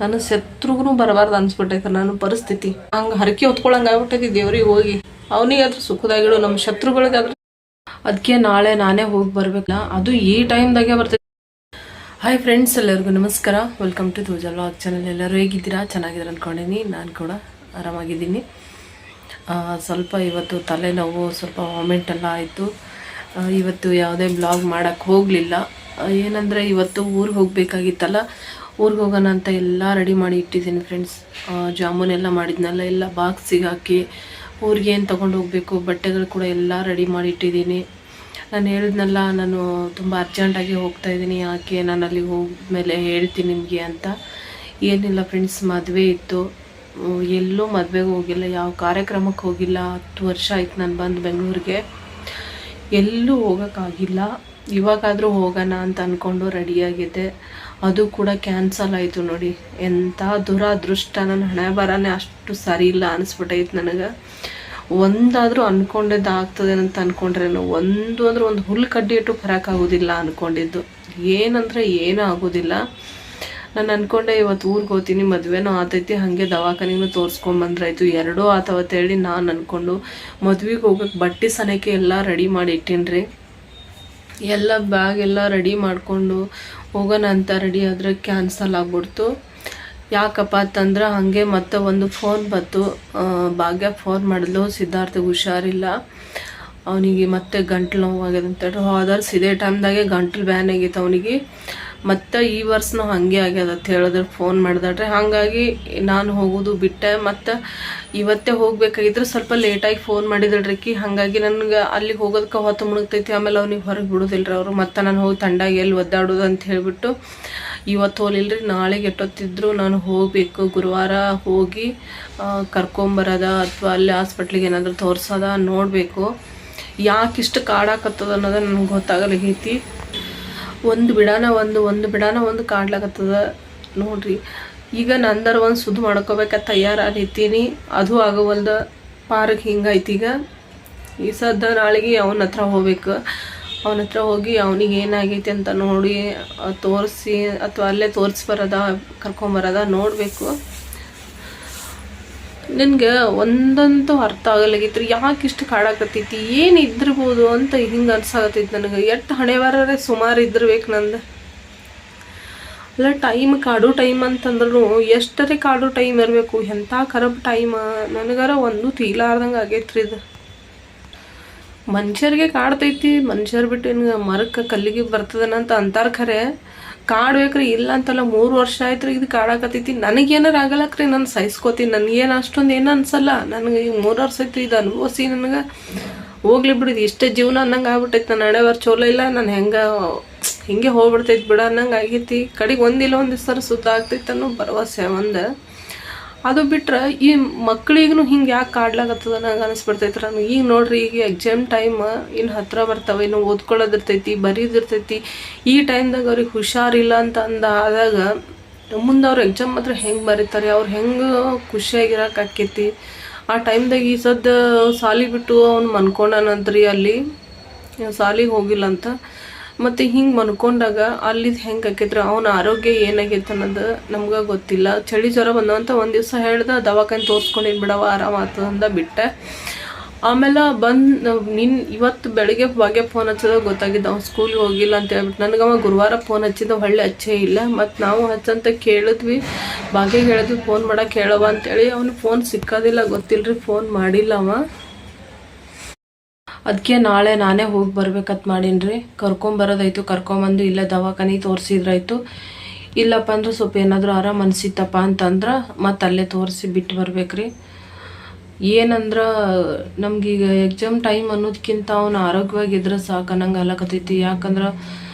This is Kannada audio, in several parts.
ನನ್ನ ಶತ್ರುಗೂ ಬರಬಾರ್ದು ಅನ್ಸ್ಬಿಟ್ಟೈತೆ ನನ್ನ ಪರಿಸ್ಥಿತಿ. ಹಂಗೆ ಹರಕೆ ಹೊತ್ಕೊಳಂಗೆ ಆಗ್ಬಿಟ್ಟೈತಿ ದೇವ್ರಿಗೆ ಹೋಗಿ. ಅವನಿಗೆ ಅದ್ರ ಸುಖದಾಗಿಡು, ನಮ್ಮ ಶತ್ರುಗಳಿಗಾದ್ರೆ. ಅದಕ್ಕೆ ನಾಳೆ ನಾನೇ ಹೋಗಿ ಬರ್ಬೇಕಲ್ಲ, ಅದು ಈ ಟೈಮ್ದಾಗೆ ಬರ್ತೈತಿ. ಹಾಯ್ ಫ್ರೆಂಡ್ಸ್, ಎಲ್ಲರಿಗೂ ನಮಸ್ಕಾರ. Welcome to Tujal vlog channel. ಎಲ್ಲರೂ ಹೇಗಿದ್ದೀರಾ? ಚೆನ್ನಾಗಿದ್ದೀರಾ ಅಂದ್ಕೊಂಡಿನಿ. ನಾನು ಕೂಡ ಆರಾಮಾಗಿದ್ದೀನಿ. ಸ್ವಲ್ಪ ಇವತ್ತು ತಲೆನೋವು, ಸ್ವಲ್ಪ ವಾಮಿಂಟ್ ಎಲ್ಲ ಆಯಿತು. ಇವತ್ತು ಯಾವುದೇ ಬ್ಲಾಗ್ ಮಾಡೋಕ್ಕೆ ಹೋಗಲಿಲ್ಲ. ಏನಂದರೆ ಇವತ್ತು ಊರಿಗೆ ಹೋಗಬೇಕಾಗಿತ್ತಲ್ಲ, ಊರಿಗೆ ಹೋಗೋಣ ಅಂತ ಎಲ್ಲ ರೆಡಿ ಮಾಡಿ ಇಟ್ಟಿದ್ದೀನಿ ಫ್ರೆಂಡ್ಸ್. ಜಾಮೂನ್ ಎಲ್ಲ ಮಾಡಿದ್ನಲ್ಲ, ಎಲ್ಲ ಬಾಕ್ಸಿಗೆ ಹಾಕಿ ಊರಿಗೆ ಏನು ತೊಗೊಂಡು ಹೋಗಬೇಕು, ಬಟ್ಟೆಗಳು ಕೂಡ ಎಲ್ಲ ರೆಡಿ ಮಾಡಿ ಇಟ್ಟಿದ್ದೀನಿ. ನಾನು ಹೇಳಿದ್ನಲ್ಲ, ನಾನು ತುಂಬ ಅರ್ಜೆಂಟಾಗಿ ಹೋಗ್ತಾಯಿದ್ದೀನಿ, ಯಾಕೆ ನಾನು ಅಲ್ಲಿಗೆ ಹೋದ್ಮೇಲೆ ಹೇಳ್ತೀನಿ ನಿಮಗೆ ಅಂತ. ಏನಿಲ್ಲ ಫ್ರೆಂಡ್ಸ್, ಮದುವೆ ಇತ್ತು. ಎಲ್ಲೂ ಮದುವೆಗೆ ಹೋಗಿಲ್ಲ, ಯಾವ ಕಾರ್ಯಕ್ರಮಕ್ಕೆ ಹೋಗಿಲ್ಲ. 10 ವರ್ಷ ಆಯ್ತು ನಾನು ಬಂದು ಬೆಂಗಳೂರಿಗೆ. ಎಲ್ಲೂ ಹೋಗೋಕ್ಕಾಗಿಲ್ಲ. ಇವಾಗಾದರೂ ಹೋಗೋಣ ಅಂತ ಅಂದ್ಕೊಂಡು ರೆಡಿಯಾಗಿದೆ. ಅದು ಕೂಡ ಕ್ಯಾನ್ಸಲ್ ಆಯಿತು ನೋಡಿ. ಎಂಥ ದುರಾದೃಷ್ಟ. ನನ್ನ ಹಣೆ ಬರನೇ ಅಷ್ಟು ಸರಿ ಇಲ್ಲ ಅನಿಸ್ಬಿಟ್ಟೈತೆ ನನಗೆ. ಒಂದಾದರೂ ಅಂದ್ಕೊಂಡಿದ್ದು ಆಗ್ತದೆ ಅಂತ ಅಂದ್ಕೊಂಡ್ರೇನು, ಒಂದು ಹುಲ್ಲು ಕಡ್ಡಿ ಇಟ್ಟು ಬರೋಕ್ಕಾಗೋದಿಲ್ಲ ಅಂದ್ಕೊಂಡಿದ್ದು. ಏನಂದರೆ ಏನೂ ಆಗೋದಿಲ್ಲ. ನಾನು ಅಂದ್ಕೊಂಡೆ ಇವತ್ತು ಊರಿಗೆ ಹೋಗ್ತೀನಿ, ಮದುವೆನೂ ಆತೈತಿ, ಹಾಗೆ ದವಾಖಾನೆಗೂ ತೋರಿಸ್ಕೊಂಬಂದ್ರಾಯ್ತು. ಎರಡೂ ಆತವತ್ತೇಳಿ ನಾನು ಅಂದ್ಕೊಂಡು ಮದುವೆಗೆ ಹೋಗೋಕ್ಕೆ ಬಟ್ಟೆ ಸನಕ್ಕೆ ಎಲ್ಲ ರೆಡಿ ಮಾಡಿ ಇಟ್ಟೀನಿ. ಎಲ್ಲ ಬ್ಯಾಗ್ ಎಲ್ಲ ರೆಡಿ ಮಾಡಿಕೊಂಡು ಹೋಗೋಣ ಅಂತ ರೆಡಿ ಆದರೆ ಕ್ಯಾನ್ಸಲ್ ಆಗ್ಬಿಡ್ತು. ಯಾಕಪ್ಪ ಅಂತಂದ್ರೆ ಹಾಗೆ ಮತ್ತೆ ಒಂದು ಫೋನ್ ಬಂತು. ಭಾಗ್ಯ ಫೋನ್ ಮಾಡಿದ್ಲು, ಸಿದ್ಧಾರ್ಥಗೆ ಹುಷಾರಿಲ್ಲ, ಅವನಿಗೆ ಮತ್ತೆ ಗಂಟ್ಲು ನೋವಾಗ್ಯದ ಅಂತೇಳಿ. ಹೋದರ್ಸ್ ಇದೇ ಟೈಮ್ದಾಗೆ ಗಂಟ್ಲು ಬ್ಯಾನ್ ಆಗೈತೆ ಅವನಿಗೆ. ಮತ್ತು ಈ ವರ್ಷನೂ ಹಾಗೆ ಆಗ್ಯದ ಅಂತ ಹೇಳಿದ್ರೆ ಫೋನ್ ಮಾಡಿದಾಡ್ರೆ. ಹಾಗಾಗಿ ನಾನು ಹೋಗೋದು ಬಿಟ್ಟೆ. ಮತ್ತು ಇವತ್ತೇ ಹೋಗ್ಬೇಕಾಗಿದ್ರೆ ಸ್ವಲ್ಪ ಲೇಟಾಗಿ ಫೋನ್ ಮಾಡಿದಳ್ರಿಕಿ. ಹಾಗಾಗಿ ನನಗೆ ಅಲ್ಲಿಗೆ ಹೋಗೋದಕ್ಕೆ ಹೊತ್ತು ಮುಳುಗ್ತೈತಿ. ಆಮೇಲೆ ಅವ್ನಿಗೆ ಹೊರಗೆ ಬಿಡೋದಿಲ್ಲರಿ ಅವರು. ಮತ್ತು ನಾನು ಹೋಗಿ ತಂಡಾಗಿ ಎಲ್ಲಿ ಒದ್ದಾಡೋದು ಅಂತ ಹೇಳಿಬಿಟ್ಟು ಇವತ್ತು ಹೋಲಿಲ್ರಿ, ನಾಳೆಗೆ ಎಟ್ಟೊತ್ತಿದ್ರು ನಾನು ಹೋಗಬೇಕು. ಗುರುವಾರ ಹೋಗಿ ಕರ್ಕೊಂಬರೋದ ಅಥವಾ ಅಲ್ಲಿ ಹಾಸ್ಪಿಟ್ಲಿಗೆ ಏನಾದರೂ ತೋರಿಸೋದ ನೋಡಬೇಕು. ಯಾಕಿಷ್ಟು ಕಾಡಾಕತ್ತದ ಅನ್ನೋದು ನನಗೆ ಗೊತ್ತಾಗಲಾಗೈತಿ. ಒಂದು ಬಿಡಾನ ಒಂದು ಕಾಡ್ಲಾಕತ್ತದ ನೋಡ್ರಿ. ಈಗ ನಂದರ ಒಂದು ಸುದ್ದು ಮಾಡ್ಕೋಬೇಕ ತಯಾರಾಗಿತ್ತೀನಿ, ಅದು ಆಗೋವಲ್ದ. ಪಾರ್ಕ್ ಹಿಂಗೈತಿ. ಈಗ ಈ ಸದ್ದ ನಾಳೆಗೆ ಅವನ ಹತ್ರ ಹೋಗ್ಬೇಕು. ಅವನ ಹತ್ರ ಹೋಗಿ ಅವನಿಗೆ ಏನಾಗೈತಿ ಅಂತ ನೋಡಿ ತೋರಿಸಿ ಅಥವಾ ಅಲ್ಲೇ ತೋರಿಸ್ಬರೋದ ಕರ್ಕೊಂಬರೋದ ನೋಡಬೇಕು. ನನಗೆ ಒಂದಂತೂ ಅರ್ಥ ಆಗಲಾಗಿತ್ತು, ಯಾಕೆ ಇಷ್ಟು ಕಾಡಾಕತ್ತೈತಿ, ಏನು ಇದ್ದಿರ್ಬೋದು ಅಂತ ಹಿಂಗೆ ಅನ್ಸಾಕತ್ತೈತಿ ನನಗೆ. ಎಷ್ಟು ಹಣೆಬರೇ ಸುಮಾರು ಇದ್ದಿರ್ಬೇಕು ನಂದು. ಅಲ್ಲ, ಕಾಡು ಟೈಮ್ ಅಂತಂದ್ರೂ ಎಷ್ಟರೇ ಕಾಡು ಟೈಮ್ ಇರಬೇಕು, ಎಂಥ ಖರಾಬ್ ಟೈಮ್. ನನಗಾರ ಒಂದು ತೀಲಾರ್ದಂಗೆ ಆಗೈತ್ರಿ ಇದು. ಮನುಷ್ಯರಿಗೆ ಕಾಡ್ತೈತಿ, ಮನುಷ್ಯರು ಬಿಟ್ಟು ಇನ್ನು ಮರಕ್ಕೆ ಕಲ್ಲಿಗೆ ಬರ್ತದನಂತ ಅಂತಾರ. ಖರೆ ಕಾಡ್ಬೇಕ್ರಿ, ಇಲ್ಲ ಅಂತಲ್ಲ. 3 ವರ್ಷ ಆಯ್ತು ರೀ ಇದು ಕಾಡಾಕತ್ತೈತಿ. ನನಗೇನಾರು ಆಗಲಕ್ರಿ, ನಾನು ಸಹಿಸ್ಕೋತೀನಿ. ನನಗೇನು ಅಷ್ಟೊಂದು ಏನು ಅನ್ಸಲ್ಲ. ನನಗೆ ಈಗ 3 ವರ್ಷ ಆಯ್ತು ಇದು ಅನುಭವಿಸಿ. ನನಗೆ ಹೋಗ್ಲಿ ಬಿಡಿದು, ಇಷ್ಟೇ ಜೀವನ ಅನ್ನಂಗೆ ಆಗ್ಬಿಟ್ಟೈತಿ. ನನ್ನ ಹಣೆ ಬರ ಚೋಲ ಇಲ್ಲ, ನಾನು ಹಿಂಗೆ ಹೋಗ್ಬಿಡ್ತೈತಿ ಬಿಡ ಅನ್ನಂಗೆ ಆಗೈತಿ. ಕಡೆಗೆ ಒಂದಿಲ್ಲ ಒಂದು ದಿವಸ ಸುದ್ದ ಆಗ್ತೈತೆ ಅನ್ನೋ ಭರವಸೆ ಒಂದು. ಅದು ಬಿಟ್ರೆ ಈ ಮಕ್ಳಿಗೂ ಹಿಂಗೆ ಯಾಕೆ ಕಾಡ್ಲಾಗತ್ತದ ನಂಗೆ ಅನಿಸ್ಬಿಡ್ತೈತಿ ನನಗೆ. ಈಗ ನೋಡ್ರಿ, ಈಗ ಎಕ್ಸಾಮ್ ಟೈಮ್ ಇನ್ನು ಹತ್ತಿರ ಬರ್ತವೆ, ಇನ್ನು ಓದ್ಕೊಳ್ಳೋದಿರ್ತೈತಿ, ಬರೀದಿರ್ತೈತಿ. ಈ ಟೈಮ್ದಾಗ ಅವ್ರಿಗೆ ಹುಷಾರಿಲ್ಲ ಅಂತ ಆದಾಗ ಮುಂದೆ ಅವ್ರು ಎಕ್ಸಾಮ್ ಮಾತ್ರ ಹೆಂಗೆ ಬರೀತಾರೆ, ಅವ್ರು ಹೆಂಗೆ ಖುಷಿಯಾಗಿರೋಕೆ ಆಕೈತಿ. ಆ ಟೈಮ್ದಾಗ ಈ ಸದ್ದ ಸಾಲಿ ಬಿಟ್ಟು ಅವ್ನು ಮನ್ಕೊಂಡಾನಂತ್ರಿ, ಅಲ್ಲಿ ಸಾಲಿಗೆ ಹೋಗಿಲ್ಲ ಅಂತ. ಮತ್ತು ಹಿಂಗೆ ಮನ್ಕೊಂಡಾಗ ಅಲ್ಲಿದು ಹೆಂಗೆ ಆಕೈತ್ರಿ, ಅವನ ಆರೋಗ್ಯ ಏನಾಗೈತೆ ಅನ್ನೋದು ನಮ್ಗೆ ಗೊತ್ತಿಲ್ಲ. ಚಳಿ ಜ್ವರ ಬಂದವಂತ ಒಂದು ದಿವಸ ಹೇಳ್ದೆ, ದವಾಖಾನೆ ತೋರಿಸ್ಕೊಂಡಿದ್ದು ಬಿಡವ ಆರಾಮಾಗ್ತದೆ ಅಂತ ಬಿಟ್ಟೆ. ಆಮೇಲೆ ಇವತ್ತು ಬೆಳಗ್ಗೆ ಭಾಗ್ಯ ಫೋನ್ ಹಚ್ಚೋದಾಗ ಗೊತ್ತಾಗಿದ್ದು ಅವ್ನು ಸ್ಕೂಲ್ಗೆ ಹೋಗಿಲ್ಲ ಅಂತ ಹೇಳ್ಬಿಟ್ಟು. ನನಗವ ಗುರುವಾರ ಫೋನ್ ಹಚ್ಚಿದ, ಹೊಳ್ಳೆ ಹಚ್ಚೇ ಇಲ್ಲ. ಮತ್ತು ನಾವು ಹಚ್ಚಂತ ಕೇಳಿದ್ವಿ, ಭಾಗ್ಯಗೆ ಹೇಳಿದ್ವಿ ಫೋನ್ ಮಾಡೋಕೆ ಹೇಳವ ಅಂತೇಳಿ. ಅವನು ಫೋನ್ ಸಿಕ್ಕೋದಿಲ್ಲ, ಗೊತ್ತಿಲ್ಲರಿ, ಫೋನ್ ಮಾಡಿಲ್ಲ ಅವ. ಅದಕ್ಕೆ ನಾಳೆ ನಾನೇ ಹೋಗಿ ಬರ್ಬೇಕಂತ ಮಾಡೀನಿ. ಕರ್ಕೊಂಬರೋದಾಯ್ತು, ಕರ್ಕೊಂಬಂದು ಇಲ್ಲೇ ದವಾಖಾನೆ ತೋರಿಸಿದ್ರಾಯ್ತು. ಇಲ್ಲಪ್ಪ ಅಂದ್ರೆ ಸ್ವಲ್ಪ ಏನಾದರೂ ಆರಾಮ್ ಅನಿಸಿತ್ತಪ್ಪ ಅಂತಂದ್ರೆ ಮತ್ತು ಅಲ್ಲೇ ತೋರಿಸಿ ಬಿಟ್ಟು ಬರ್ಬೇಕ್ರಿ. ಏನಂದ್ರೆ ನಮ್ಗೀಗ ಎಕ್ಸಾಮ್ ಟೈಮ್ ಅನ್ನೋದಕ್ಕಿಂತ ಅವನು ಆರೋಗ್ಯವಾಗಿದ್ರೆ ಸಾಕು ಅನ್ನಂಗೆ ಅಲಕತ್ತೈತಿ. ಯಾಕಂದ್ರೆ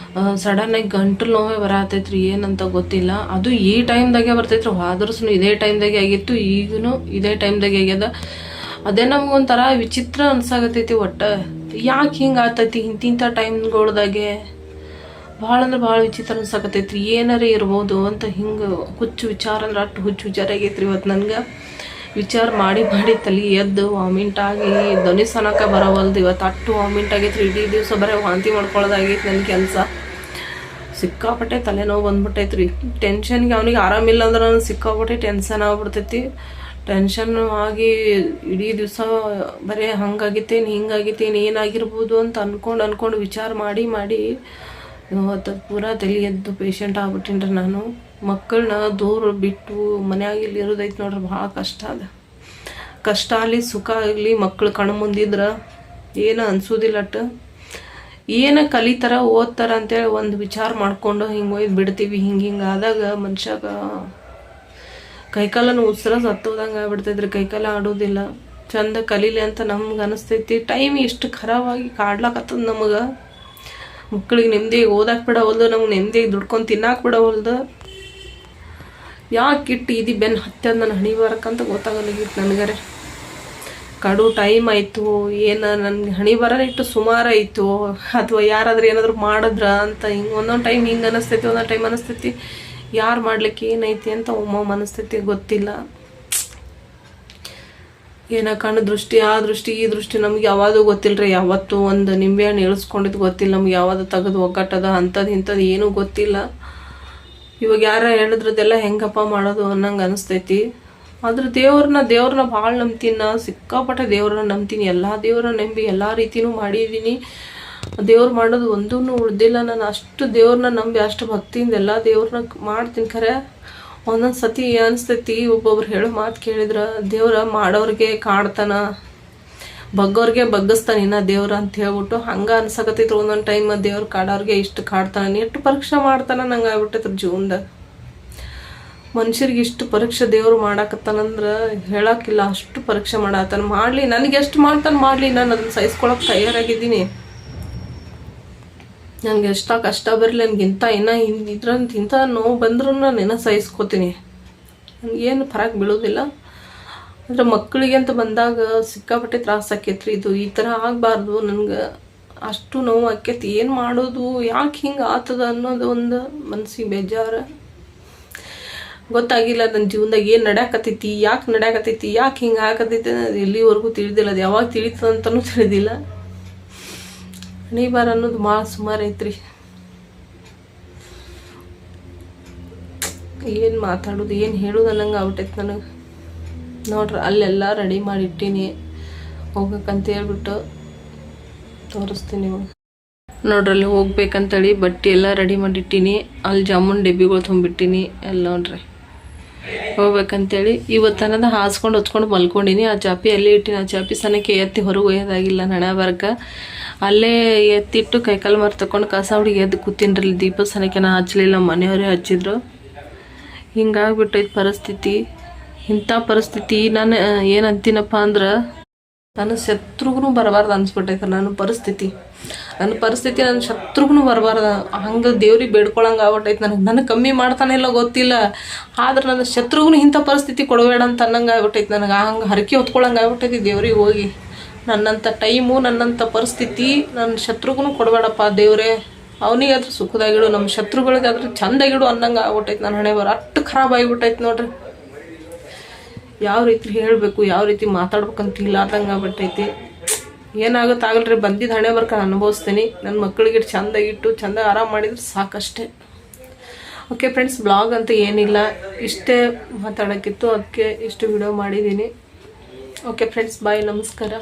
ಸಡನ್ನಾಗಿ ಗಂಟಲು ನೋವೇ ಬರತೈತ್ರಿ, ಏನಂತ ಗೊತ್ತಿಲ್ಲ. ಅದು ಈ ಟೈಮ್ದಾಗೆ ಬರ್ತೈತ್ರಿ. ಹೋದ್ರೂ ಇದೇ ಟೈಮ್ದಾಗೆ ಆಗಿತ್ತು, ಈಗೂ ಇದೇ ಟೈಮ್ದಾಗೆ ಆಗ್ಯದ. ಅದೇ ನಮ್ಗೊಂಥರ ವಿಚಿತ್ರ ಅನ್ಸಾಗತ್ತೈತಿ. ಒಟ್ಟು ಯಾಕೆ ಹಿಂಗೆ ಆಗ್ತೈತಿ ಇಂತಿಂಥ ಟೈಮ್ಗಳ್ದಾಗೆ, ಭಾಳ ಅಂದ್ರೆ ಭಾಳ ವಿಚಿತ್ರ ಅನ್ಸಾಕತ್ತೈತ್ರಿ. ಏನಾರೇ ಇರ್ಬೋದು ಅಂತ ಹಿಂಗೆ ಹುಚ್ಚು ವಿಚಾರ ಅಂದ್ರೆ ಅಷ್ಟು ಹುಚ್ಚು ವಿಚಾರ ಆಗೈತ್ರಿ ಇವತ್ತು ನನಗೆ. ವಿಚಾರ ಮಾಡಿ ತಲೆ ಎದ್ದು ವಾಮಿಂಟ್ ಆಗಿ ಧ್ವನಿ ಸನಕ ಬರೋವಲ್ದು. ಇವತ್ತು ಅಷ್ಟು ವಾಮಿಂಟ್ ಆಗೈತ್ರಿ. ಇಡೀ ದಿವಸ ಬರೀ ವಾಂತಿ ಮಾಡ್ಕೊಳ್ಳೋದಾಗೈತಿ ನನ್ನ ಕೆಲಸ. ಸಿಕ್ಕಾಪಟ್ಟೆ ತಲೆನೋವು ಬಂದ್ಬಿಟ್ಟೈತ್ರಿ. ಟೆನ್ಷನ್ಗೆ ಅವನಿಗೆ ಆರಾಮಿಲ್ಲ ಅಂದ್ರೆ ನಾನು ಸಿಕ್ಕಾಪಟ್ಟೆ ಟೆನ್ಷನ್ ಆಗ್ಬಿಡ್ತೈತಿ. ಟೆನ್ಷನ್ ಆಗಿ ಇಡೀ ದಿವಸ ಬರೀ ಹಂಗಾಗಿತ್ತೇನು ಹಿಂಗಾಗಿತ್ತೇನು ಏನಾಗಿರ್ಬೋದು ಅಂತ ಅನ್ಕೊಂಡು ವಿಚಾರ ಮಾಡಿ ಇವತ್ತು ಪೂರಾ ತಲೆ ಎದ್ದು ಪೇಷಂಟ್ ಆಗ್ಬಿಟ್ಟಿನ್ರಿ ನಾನು. ಮಕ್ಕಳನ್ನ ದೂರ ಬಿಟ್ಟು ಮನ್ಯಾಗ ಇಲ್ಲಿ ಇರೋದೈತೆ ನೋಡ್ರಿ, ಭಾಳ ಕಷ್ಟ ಅದ. ಕಷ್ಟ ಆಗಲಿ ಸುಖ ಆಗಲಿ ಮಕ್ಕಳು ಕಣ್ಣು ಮುಂದಿದ್ರೆ ಏನು ಅನ್ಸೋದಿಲ್ಲಟ್ಟು. ಏನು ಕಲಿತಾರ ಓದ್ತಾರ ಅಂತೇಳಿ ಒಂದು ವಿಚಾರ ಮಾಡ್ಕೊಂಡು ಹಿಂಗೆ ಒಯ್ದು ಬಿಡ್ತೀವಿ. ಹಿಂಗೆ ಆದಾಗ ಮನುಷ್ಯಾಗ ಕೈಕಾಲನ್ನು ಉಸಿರ ಸತ್ತೋದಂಗೆ ಆಗ್ಬಿಡ್ತೈತ್ರಿ. ಕೈಕಾಲ ಆಡೋದಿಲ್ಲ. ಚಂದ ಕಲೀಲಿ ಅಂತ ನಮ್ಗೆ ಅನಿಸ್ತೈತಿ. ಟೈಮ್ ಇಷ್ಟು ಖರಾಬಾಗಿ ಕಾಡ್ಲಾಕತ್ತದ ನಮಗೆ. ಮಕ್ಕಳಿಗೆ ನೆಮ್ಮದಿಗೆ ಓದಕ್ಕೆ ಬಿಡವಲ್ದು, ನಮ್ಗೆ ನೆಮ್ಮದಿಗೆ ದುಡ್ಕೊಂಡು ತಿನ್ನಕ್ಕೆ ಬಿಡವಲ್ದು. ಯಾಕೆ ಇಟ್ಟು ಇದು ಬೆನ್ನು ಹತ್ತದ ನನ್ನ ಹಣಿ ಬರಕ್ಕಂತ ಗೊತ್ತಾಗಲಿಗಿತ್ತು ನನಗರೆ. ಕಡು ಟೈಮ್ ಆಯಿತು, ಏನು ನನಗೆ ಹಣಿ ಬರ ಇಟ್ಟು ಸುಮಾರು ಆಯಿತು, ಅಥವಾ ಯಾರಾದ್ರೂ ಏನಾದರೂ ಮಾಡಿದ್ರ ಅಂತ ಹಿಂಗೆ ಒಂದೊಂದು ಟೈಮ್ ಹಿಂಗೆ ಅನಿಸ್ತೈತಿ, ಒಂದೊಂದು ಟೈಮ್ ಅನಿಸ್ತೈತಿ ಯಾರು ಮಾಡ್ಲಿಕ್ಕೆ ಏನೈತಿ ಅಂತ ಒಮ್ಮೊಮ್ಮೆ ಅನಿಸ್ತೈತಿ, ಗೊತ್ತಿಲ್ಲ. ಏನೋ ಕಣ್ಣು ದೃಷ್ಟಿ ಆ ದೃಷ್ಟಿ ಈ ದೃಷ್ಟಿ ನಮ್ಗೆ ಯಾವುದು ಗೊತ್ತಿಲ್ಲ ರೀ. ಯಾವತ್ತೂ ಒಂದು ನಿಂಬೆ ಹಣ್ಣು ಇಳಿಸ್ಕೊಂಡಿದ್ದು ಗೊತ್ತಿಲ್ಲ ನಮ್ಗೆ, ಯಾವುದು ತೆಗೆದು ಒಗ್ಗಟ್ಟದ ಅಂಥದ್ದು ಇಂಥದ್ದು ಏನೂ ಗೊತ್ತಿಲ್ಲ. ಇವಾಗ ಯಾರ ಹೇಳಿದ್ರದ್ದೆಲ್ಲ ಹೆಂಗಪ್ಪ ಮಾಡೋದು ಅನ್ನಂಗೆ ಅನಿಸ್ತೈತಿ. ಆದ್ರೆ ದೇವ್ರನ್ನ ಭಾಳ ನಂಬ್ತೀನಿ ನಾ. ಸಿಕ್ಕಾಪಟ್ಟೆ ದೇವ್ರನ್ನ ನಂಬ್ತೀನಿ. ಎಲ್ಲ ದೇವ್ರನ್ನ ನಂಬಿ ಎಲ್ಲ ರೀತಿನೂ ಮಾಡಿದ್ದೀನಿ. ದೇವ್ರು ಮಾಡೋದು ಒಂದೂ ಉಳ್ದಿಲ್ಲ. ನಾನು ಅಷ್ಟು ದೇವ್ರನ್ನ ನಂಬಿ ಅಷ್ಟು ಭಕ್ತಿಯಿಂದ ಎಲ್ಲ ದೇವ್ರನ್ನ ಮಾಡ್ತೀನಿ. ಖರೆ ಒಂದೊಂದು ಸತಿ ಅನಿಸ್ತೈತಿ, ಒಬ್ಬೊಬ್ರು ಹೇಳೋ ಮಾತು ಕೇಳಿದ್ರೆ ದೇವ್ರ ಮಾಡೋರಿಗೆ ಕಾಡ್ತಾನ, ಬಗ್ಗೋರಿಗೆ ಬಗ್ಗಿಸ್ತಾನೆ ಇನ್ನ ದೇವ್ರ ಅಂತ ಹೇಳ್ಬಿಟ್ಟು ಹಂಗೆ ಅನ್ಸಕತ್ತೈತ್ರಿ. ಒಂದೊಂದು ಟೈಮ್ ದೇವ್ರು ಕಾಡೋರಿಗೆ ಇಷ್ಟು ಕಾಡ್ತಾನೆ, ಎಷ್ಟು ಪರೀಕ್ಷೆ ಮಾಡ್ತಾನೆ ನಂಗೆ ಆಗ್ಬಿಟ್ಟೈತ್ರಿ ಜೀವನದಾಗ. ಮನುಷ್ಯರಿಗೆ ಇಷ್ಟು ಪರೀಕ್ಷೆ ದೇವ್ರು ಮಾಡಾಕತ್ತಾನಂದ್ರೆ ಹೇಳೋಕ್ಕಿಲ್ಲ. ಅಷ್ಟು ಪರೀಕ್ಷೆ ಮಾಡತ್ತಾನ. ಮಾಡಲಿ, ನನಗೆ ಎಷ್ಟು ಮಾಡ್ತಾನೆ ಮಾಡಲಿ, ನಾನು ಅದನ್ನು ಸಹಿಸ್ಕೊಳಕ್ಕೆ ತಯಾರಾಗಿದ್ದೀನಿ. ನನಗೆ ಎಷ್ಟ ಕಷ್ಟ ಬರಲಿ, ನನಗಿಂತ ಇಂಥ ನೋವು ಬಂದ್ರೂ ನಾನು ಸಹಿಸ್ಕೋತೀನಿ. ನನಗೇನು ಫರಕ್ ಬೀಳೋದಿಲ್ಲ. ಅಂದರೆ ಮಕ್ಕಳಿಗೆ ಅಂತ ಬಂದಾಗ ಸಿಕ್ಕಾಪಟ್ಟೆ ತ್ರಾಸ ಆಕೈತ್ರಿ. ಇದು ಈ ಥರ ಆಗಬಾರ್ದು. ನನಗೆ ಅಷ್ಟು ನೋವು ಆಕೈತಿ. ಏನು ಮಾಡೋದು, ಯಾಕೆ ಹಿಂಗೆ ಆತದ ಅನ್ನೋದು ಒಂದು ಮನಸ್ಸಿಗೆ ಬೇಜಾರು. ಗೊತ್ತಾಗಿಲ್ಲ ನನ್ನ ಜೀವನದಾಗ ಏನು ನಡ್ಯಾಕತ್ತೈತಿ, ಯಾಕೆ ಹಿಂಗೆ ಆಗತೈತಿ ಅನ್ನೋದು ಎಲ್ಲಿವರೆಗೂ ತಿಳಿದಿಲ್ಲ. ಅದು ಯಾವಾಗ ತಿಳಿತದಂತನೂ ತಿಳಿದಿಲ್ಲ. ಹಣಿ ಬಾರ ಅನ್ನೋದು ಭಾಳ ಸುಮಾರು ಐತ್ರಿ. ಏನು ಮಾತಾಡೋದು ಏನು ಹೇಳೋದು ಅನ್ನಂಗೆ ಆಗ್ಬಿಟ್ಟೈತೆ ನನಗೆ. ನೋಡ್ರಿ ಅಲ್ಲೆಲ್ಲ ರೆಡಿ ಮಾಡಿಟ್ಟೀನಿ, ಹೋಗ್ಬೇಕಂತ ಹೇಳ್ಬಿಟ್ಟು ತೋರಿಸ್ತೀನಿ. ನೋಡ್ರಿ ಅಲ್ಲಿ ಹೋಗ್ಬೇಕಂತೇಳಿ ಬಟ್ಟೆ ಎಲ್ಲ ರೆಡಿ ಮಾಡಿಟ್ಟೀನಿ. ಅಲ್ಲಿ ಜಾಮೂನ್ ಡಬ್ಬಿಗಳು ತುಂಬಿಟ್ಟೀನಿ ಎಲ್ಲ. ನೋಡ್ರಿ ಹೋಗ್ಬೇಕಂತೇಳಿ ಇವತ್ತನ್ನದ ಹಾಸ್ಕೊಂಡು ಹೊಚ್ಕೊಂಡು ಮಲ್ಕೊಂಡಿನಿ. ಆ ಚಾಪಿ ಅಲ್ಲೇ ಇಟ್ಟಿನಿ. ಆ ಚಾಪಿ ಸನಕ್ಕೆ ಎತ್ತಿ ಹೊರಗೆ ಒಯ್ಯೋದಾಗಿಲ್ಲ. ನಣ ಬರ್ಕ ಅಲ್ಲೇ ಎತ್ತಿಟ್ಟು ಕೈಕಾಲು ಮಾರು ತಗೊಂಡು ಕಸ ಹುಡುಗಿ ಎದ್ದು ಕೂತಿನ್ರಿ. ದೀಪ ಸನಕ್ಕೆ ನಾ ಹಚ್ಚಲಿಲ್ಲ, ಮನೆಯವರೇ ಹಚ್ಚಿದ್ರು. ಹಿಂಗಾಗ್ಬಿಟ್ಟೈತೆ ಪರಿಸ್ಥಿತಿ. ಇಂಥ ಪರಿಸ್ಥಿತಿ ನಾನು ಏನು ಅಂತೀನಪ್ಪ ಅಂದ್ರೆ ನನ್ನ ಶತ್ರುಗೂ ಬರಬಾರ್ದು ಅನ್ಸ್ಬಿಟ್ಟೈತೆ. ನನ್ನ ಪರಿಸ್ಥಿತಿ ನನ್ನ ಶತ್ರುಗೂ ಬರಬಾರ್ದು. ಹಂಗೆ ದೇವ್ರಿಗೆ ಬೇಡ್ಕೊಳಂಗೆ ಆಗ್ಬಿಟ್ಟೈತೆ ನನಗೆ ಕಮ್ಮಿ ಮಾಡ್ತಾನೆಲ್ಲ ಗೊತ್ತಿಲ್ಲ. ಆದ್ರೆ ನನ್ನ ಶತ್ರುಗೂ ಇಂಥ ಪರಿಸ್ಥಿತಿ ಕೊಡಬೇಡ ಅಂತ ಅನ್ನಂಗೆ ಆಗ್ಬಿಟ್ಟೈತೆ. ನನಗೆ ಹಂಗೆ ಹರಕೆ ಹೊತ್ಕೊಳಂಗೆ ಆಗ್ಬಿಟ್ಟೈತಿ ದೇವ್ರಿಗೆ ಹೋಗಿ. ನನ್ನಂಥ ಟೈಮು, ನನ್ನಂಥ ಪರಿಸ್ಥಿತಿ ನನ್ನ ಶತ್ರುಗೂ ಕೊಡಬೇಡಪ್ಪ ದೇವ್ರೇ. ಅವನಿಗಾದ್ರೂ ಸುಖದಾಗಿಡು, ನಮ್ಮ ಶತ್ರುಗಳಿಗಾದ್ರೂ ಚಂದಾಗಿಡು ಅನ್ನಂಗೆ ಆಗ್ಬಿಟ್ಟೈತೆ. ನನ್ನ ಹಣೆ ಬರ ಅಷ್ಟು ಖರಾಬ್ ಆಗಿಬಿಟ್ಟೈತೆ ನೋಡ್ರಿ. ಯಾವ ರೀತಿ ಹೇಳಬೇಕು, ಯಾವ ರೀತಿ ಮಾತಾಡ್ಬೇಕಂತ ಇಲ್ಲಾರ್ದಂಗೆ ಆಗ್ಬಿಟ್ಟೈತಿ. ಏನಾಗುತ್ತೆ ಆಗಲ್ರಿ, ಬಂದಿದ್ದು ಹಣೆ ಬರ್ಕ ಅನುಭವಿಸ್ತೀನಿ. ನನ್ನ ಮಕ್ಕಳಿಗೆ ಚಂದಾಗಿಟ್ಟು ಚಂದ ಆರಾಮ್ ಮಾಡಿದ್ರೆ ಸಾಕಷ್ಟೇ. ಓಕೆ ಫ್ರೆಂಡ್ಸ್, ಬ್ಲಾಗ್ ಅಂತ ಏನಿಲ್ಲ, ಇಷ್ಟೇ ಮಾತಾಡೋಕ್ಕಿತ್ತು, ಅದಕ್ಕೆ ಇಷ್ಟು ವಿಡಿಯೋ ಮಾಡಿದ್ದೀನಿ. ಓಕೆ ಫ್ರೆಂಡ್ಸ್, ಬಾಯ್, ನಮಸ್ಕಾರ.